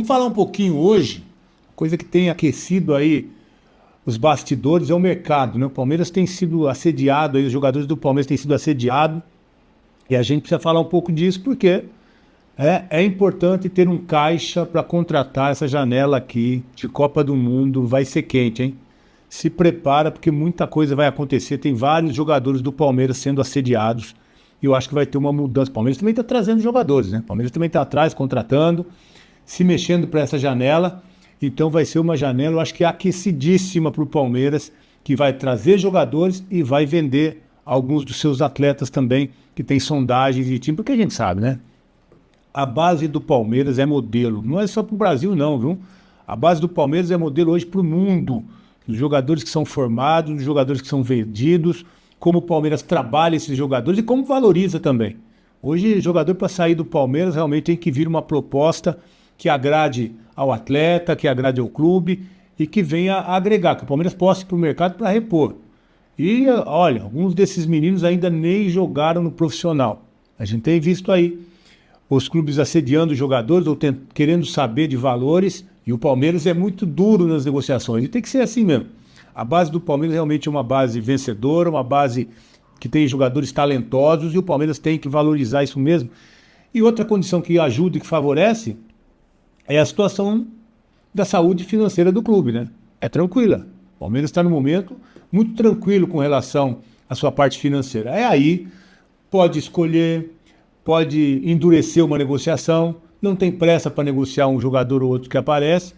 Vamos falar um pouquinho hoje, coisa que tem aquecido aí os bastidores é o mercado, né? O Palmeiras tem sido assediado, aí, os jogadores do Palmeiras têm sido assediados, e a gente precisa falar um pouco disso porque é importante ter um caixa para contratar essa janela aqui de Copa do Mundo, vai ser quente, hein? Se prepara porque muita coisa vai acontecer, tem vários jogadores do Palmeiras sendo assediados, e eu acho que vai ter uma mudança. O Palmeiras também está trazendo jogadores, né? O Palmeiras também está atrás, contratando, se mexendo para essa janela. Então vai ser uma janela, eu acho que aquecidíssima para o Palmeiras, que vai trazer jogadores e vai vender alguns dos seus atletas também, que tem sondagens de time, porque a gente sabe, né? A base do Palmeiras é modelo, não é só para o Brasil não, viu? A base do Palmeiras é modelo hoje para o mundo. Os jogadores que são formados, os jogadores que são vendidos, como o Palmeiras trabalha esses jogadores e como valoriza também. Hoje, jogador para sair do Palmeiras realmente tem que vir uma proposta que agrade ao atleta, que agrade ao clube e que venha a agregar, que o Palmeiras possa ir para o mercado para repor. E, olha, alguns desses meninos ainda nem jogaram no profissional. A gente tem visto aí os clubes assediando os jogadores ou querendo saber de valores, e o Palmeiras é muito duro nas negociações. E tem que ser assim mesmo. A base do Palmeiras realmente é uma base vencedora, uma base que tem jogadores talentosos, e o Palmeiras tem que valorizar isso mesmo. E outra condição que ajuda e que favorece é a situação da saúde financeira do clube, né? É tranquila. O Palmeiras está no momento muito tranquilo com relação à sua parte financeira. É aí, pode escolher, pode endurecer uma negociação, não tem pressa para negociar um jogador ou outro que aparece,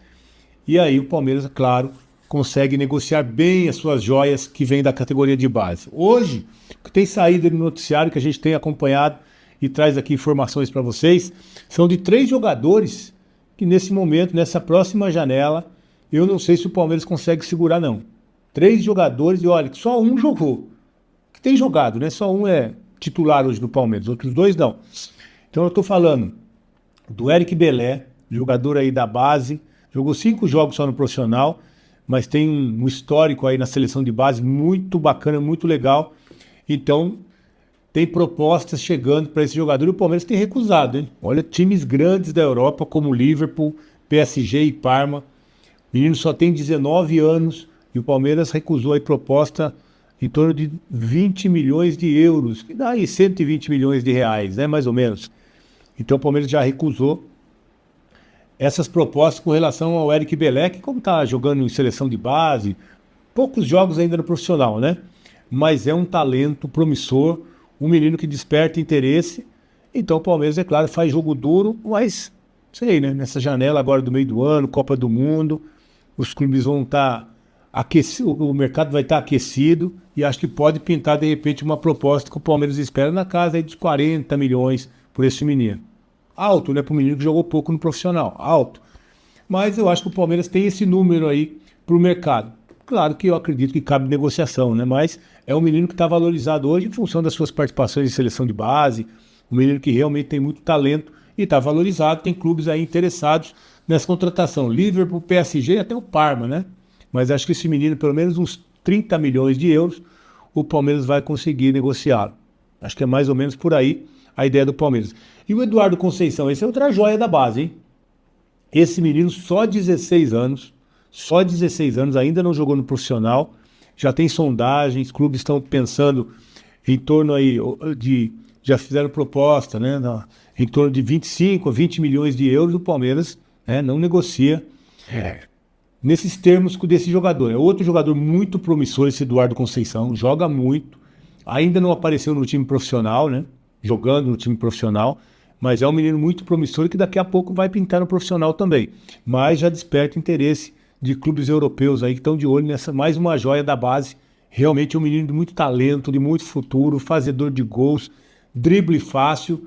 e aí o Palmeiras, claro, consegue negociar bem as suas joias que vêm da categoria de base. Hoje, o que tem saído no noticiário que a gente tem acompanhado e traz aqui informações para vocês, são de 3 jogadores que nesse momento, nessa próxima janela, eu não sei se o Palmeiras consegue segurar não. 3 jogadores, e olha, só um jogou. Que tem jogado, né? Só um é titular hoje no Palmeiras, outros 2 não. Então eu estou falando do Eric Belé, jogador aí da base, jogou 5 jogos só no profissional, mas tem um histórico aí na seleção de base muito bacana, muito legal. Então, tem propostas chegando para esse jogador e o Palmeiras tem recusado, hein? Olha, times grandes da Europa como Liverpool, PSG e Parma. O menino só tem 19 anos e o Palmeiras recusou a proposta em torno de 20 milhões de euros, que dá aí 120 milhões de reais, né, mais ou menos. Então o Palmeiras já recusou essas propostas com relação ao Eric Belé, que como está jogando em seleção de base, poucos jogos ainda no profissional, né? Mas é um talento promissor, um menino que desperta interesse. Então o Palmeiras, é claro, faz jogo duro, mas, sei, né? Nessa janela agora do meio do ano, Copa do Mundo, os clubes vão estar aquecidos, o mercado vai estar aquecido e acho que pode pintar de repente uma proposta que o Palmeiras espera na casa aí dos 40 milhões por esse menino. Alto, né? Para um menino que jogou pouco no profissional, alto. Mas eu acho que o Palmeiras tem esse número aí para o mercado. Claro que eu acredito que cabe negociação, né? Mas é um menino que está valorizado hoje em função das suas participações em seleção de base, um menino que realmente tem muito talento e está valorizado. Tem clubes aí interessados nessa contratação. Liverpool, PSG e até o Parma, né? Mas acho que esse menino, pelo menos uns 30 milhões de euros, o Palmeiras vai conseguir negociá-lo. Acho que é mais ou menos por aí a ideia do Palmeiras. E o Eduardo Conceição, esse é outra joia da base, hein? Esse menino só 16 anos, ainda não jogou no profissional, já tem sondagens, clubes estão pensando em torno aí já fizeram proposta, né? Em torno de 25 a 20 milhões de euros, o Palmeiras não negocia nesses termos desse jogador. É outro jogador muito promissor, esse Eduardo Conceição, joga muito, ainda não apareceu no time profissional, né? Jogando no time profissional, mas é um menino muito promissor que daqui a pouco vai pintar no profissional também. Mas já desperta interesse de clubes europeus aí que estão de olho nessa mais uma joia da base. Realmente é um menino de muito talento, de muito futuro, fazedor de gols, drible fácil.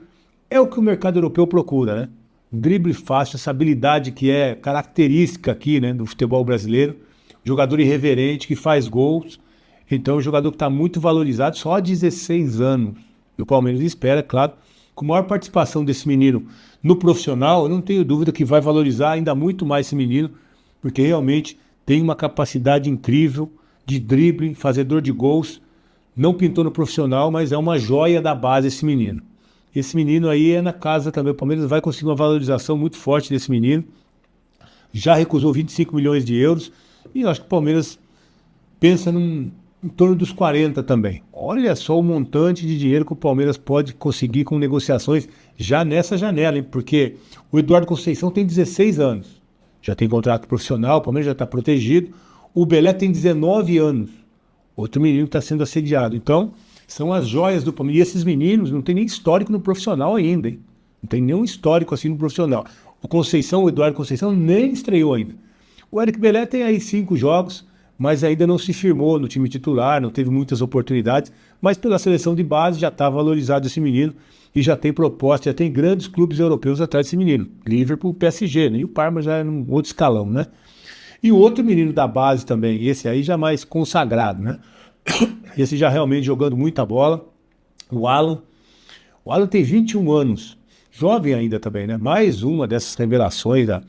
É o que o mercado europeu procura, né? Drible fácil, essa habilidade que é característica aqui, né, do futebol brasileiro. Jogador irreverente, que faz gols. Então, um jogador que está muito valorizado, só há 16 anos. E o Palmeiras espera, claro, com maior participação desse menino no profissional, eu não tenho dúvida que vai valorizar ainda muito mais esse menino, porque realmente tem uma capacidade incrível de drible, fazedor de gols. Não pintou no profissional, mas é uma joia da base esse menino. Esse menino aí é na casa também, o Palmeiras vai conseguir uma valorização muito forte desse menino. já recusou 25 milhões de euros, e eu acho que o Palmeiras pensa em torno dos 40 também. Olha só o montante de dinheiro que o Palmeiras pode conseguir com negociações já nessa janela, hein? Porque o Eduardo Conceição tem 16 anos, já tem contrato profissional, o Palmeiras já está protegido. O Belé tem 19 anos, outro menino está sendo assediado. Então, são as joias do Palmeiras. E esses meninos não tem nem histórico no profissional ainda, hein? Não tem nenhum histórico assim no profissional. O Eduardo Conceição, nem estreou ainda. O Eric Belé tem aí 5 jogos, mas ainda não se firmou no time titular, não teve muitas oportunidades, mas pela seleção de base já está valorizado esse menino e já tem proposta, já tem grandes clubes europeus atrás desse menino. Liverpool, PSG, né? E o Parma já é num outro escalão, né? E o outro menino da base também, esse aí já mais consagrado, né? Esse já realmente jogando muita bola, o Alan. O Alan tem 21 anos, jovem ainda também, né? Mais uma dessas revelações da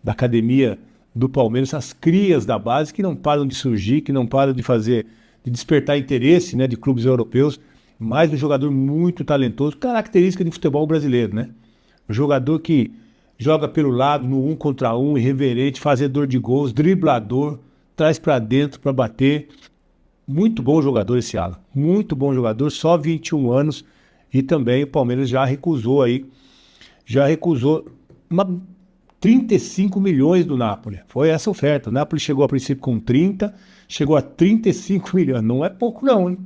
academia do Palmeiras, as crias da base que não param de surgir, que não param de despertar interesse, né, de clubes europeus. Mais um jogador muito talentoso, característica de futebol brasileiro, né? Um jogador que joga pelo lado, no 1 contra 1, irreverente, fazedor de gols, driblador, traz para dentro para bater. Muito bom jogador esse Alan, muito bom jogador, só 21 anos, e também o Palmeiras já recusou 35 milhões do Napoli. Foi essa oferta. O Napoli chegou a princípio com 30, chegou a 35 milhões. Não é pouco não, hein?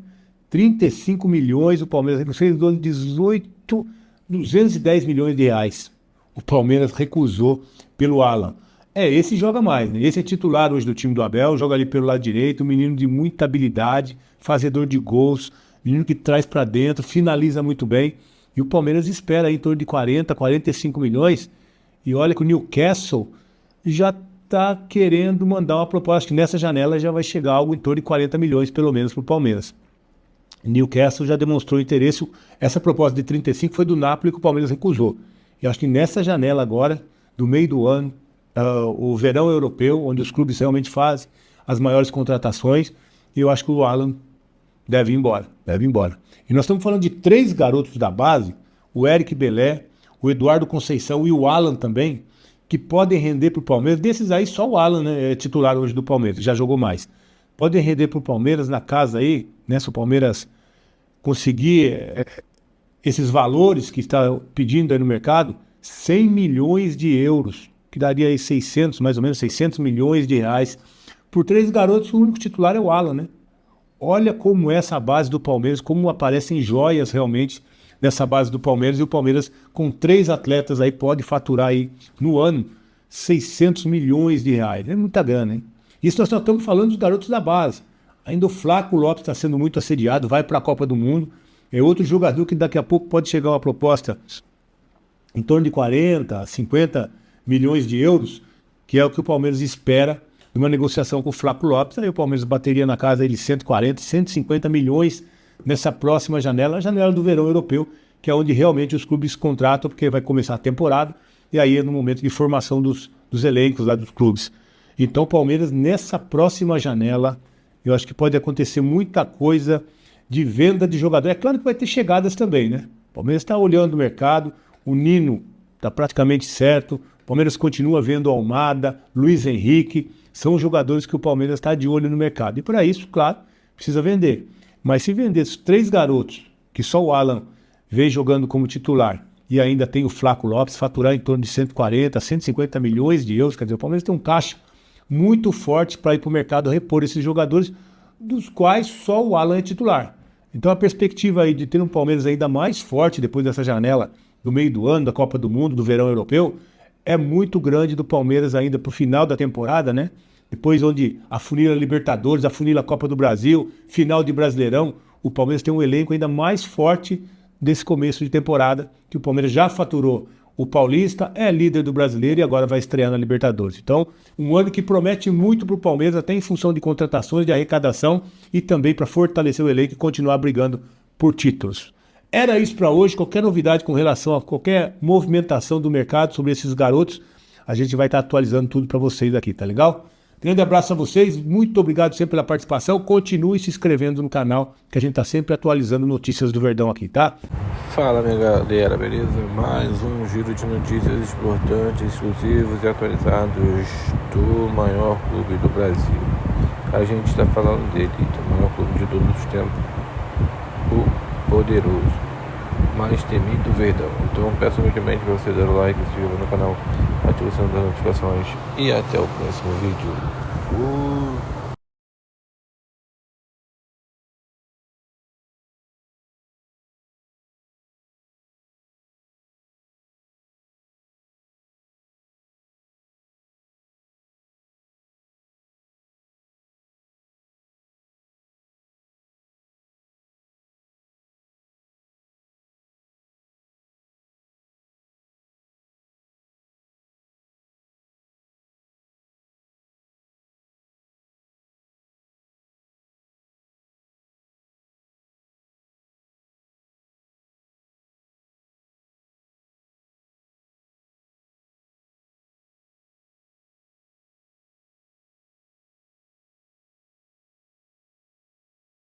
35 milhões, o Palmeiras fez 210 milhões de reais. O Palmeiras recusou pelo Alan. Esse joga mais, né? Esse é titular hoje do time do Abel, joga ali pelo lado direito, um menino de muita habilidade, fazedor de gols, menino que traz para dentro, finaliza muito bem. E o Palmeiras espera aí em torno de 40, 45 milhões. E olha que o Newcastle já está querendo mandar uma proposta, que nessa janela já vai chegar algo em torno de 40 milhões, pelo menos, para o Palmeiras. Newcastle já demonstrou interesse. Essa proposta de 35 foi do Napoli que o Palmeiras recusou. E acho que nessa janela agora, do meio do ano, o verão europeu, onde os clubes realmente fazem as maiores contratações, eu acho que o Alan deve ir embora. E nós estamos falando de 3 garotos da base, o Eric Belé, o Eduardo Conceição e o Alan também, que podem render para o Palmeiras. Desses aí, só o Alan, né, é titular hoje do Palmeiras, já jogou mais. Podem render para o Palmeiras na casa aí, né, se o Palmeiras conseguir esses valores que está pedindo aí no mercado, 100 milhões de euros, que daria aí mais ou menos 600 milhões de reais. Por 3 garotos, o único titular é o Alan, né? Olha como é essa base do Palmeiras, como aparecem joias realmente nessa base do Palmeiras, e o Palmeiras com 3 atletas aí pode faturar aí no ano 600 milhões de reais. É muita grana, hein? Isso nós só estamos falando dos garotos da base. Ainda o Flaco Lopes está sendo muito assediado, vai para a Copa do Mundo. É outro jogador que daqui a pouco pode chegar uma proposta em torno de 40, 50 milhões de euros, que é o que o Palmeiras espera numa negociação com o Flaco Lopes. Aí o Palmeiras bateria na casa de 140, 150 milhões nessa próxima janela, a janela do verão europeu, que é onde realmente os clubes contratam, porque vai começar a temporada, e aí é no momento de formação dos elencos lá dos clubes. Então o Palmeiras, nessa próxima janela, eu acho que pode acontecer muita coisa de venda de jogador. É claro que vai ter chegadas também, né? O Palmeiras está olhando o mercado, o Nino está praticamente certo, o Palmeiras continua vendo Almada, Luiz Henrique, são os jogadores que o Palmeiras está de olho no mercado. E para isso, claro, precisa vender. Mas se vender esses 3 garotos, que só o Alan vem jogando como titular, e ainda tem o Flaco Lopes, faturar em torno de 140, 150 milhões de euros, quer dizer, o Palmeiras tem um caixa muito forte para ir para o mercado repor esses jogadores, dos quais só o Alan é titular. Então a perspectiva aí de ter um Palmeiras ainda mais forte depois dessa janela do meio do ano, da Copa do Mundo, do verão europeu, é muito grande do Palmeiras ainda para o final da temporada, né? Depois onde afunila a Libertadores, afunila a Copa do Brasil, final de Brasileirão, o Palmeiras tem um elenco ainda mais forte desse começo de temporada, que o Palmeiras já faturou o Paulista, é líder do Brasileiro e agora vai estrear na Libertadores. Então, um ano que promete muito para o Palmeiras, até em função de contratações, de arrecadação e também para fortalecer o elenco e continuar brigando por títulos. Era isso para hoje. Qualquer novidade com relação a qualquer movimentação do mercado sobre esses garotos, a gente vai estar atualizando tudo para vocês aqui, tá legal? Grande abraço a vocês, muito obrigado sempre pela participação. Continue se inscrevendo no canal, que a gente está sempre atualizando notícias do Verdão aqui, tá? Fala, minha galera, beleza? Mais um giro de notícias importantes, exclusivos e atualizados do maior clube do Brasil. A gente está falando dele, do maior clube de todos os tempos, o poderoso, mais temido Verdão. Então peço humildemente para você dar o like, se inscrever no canal, ative o sininho das notificações e até o próximo vídeo.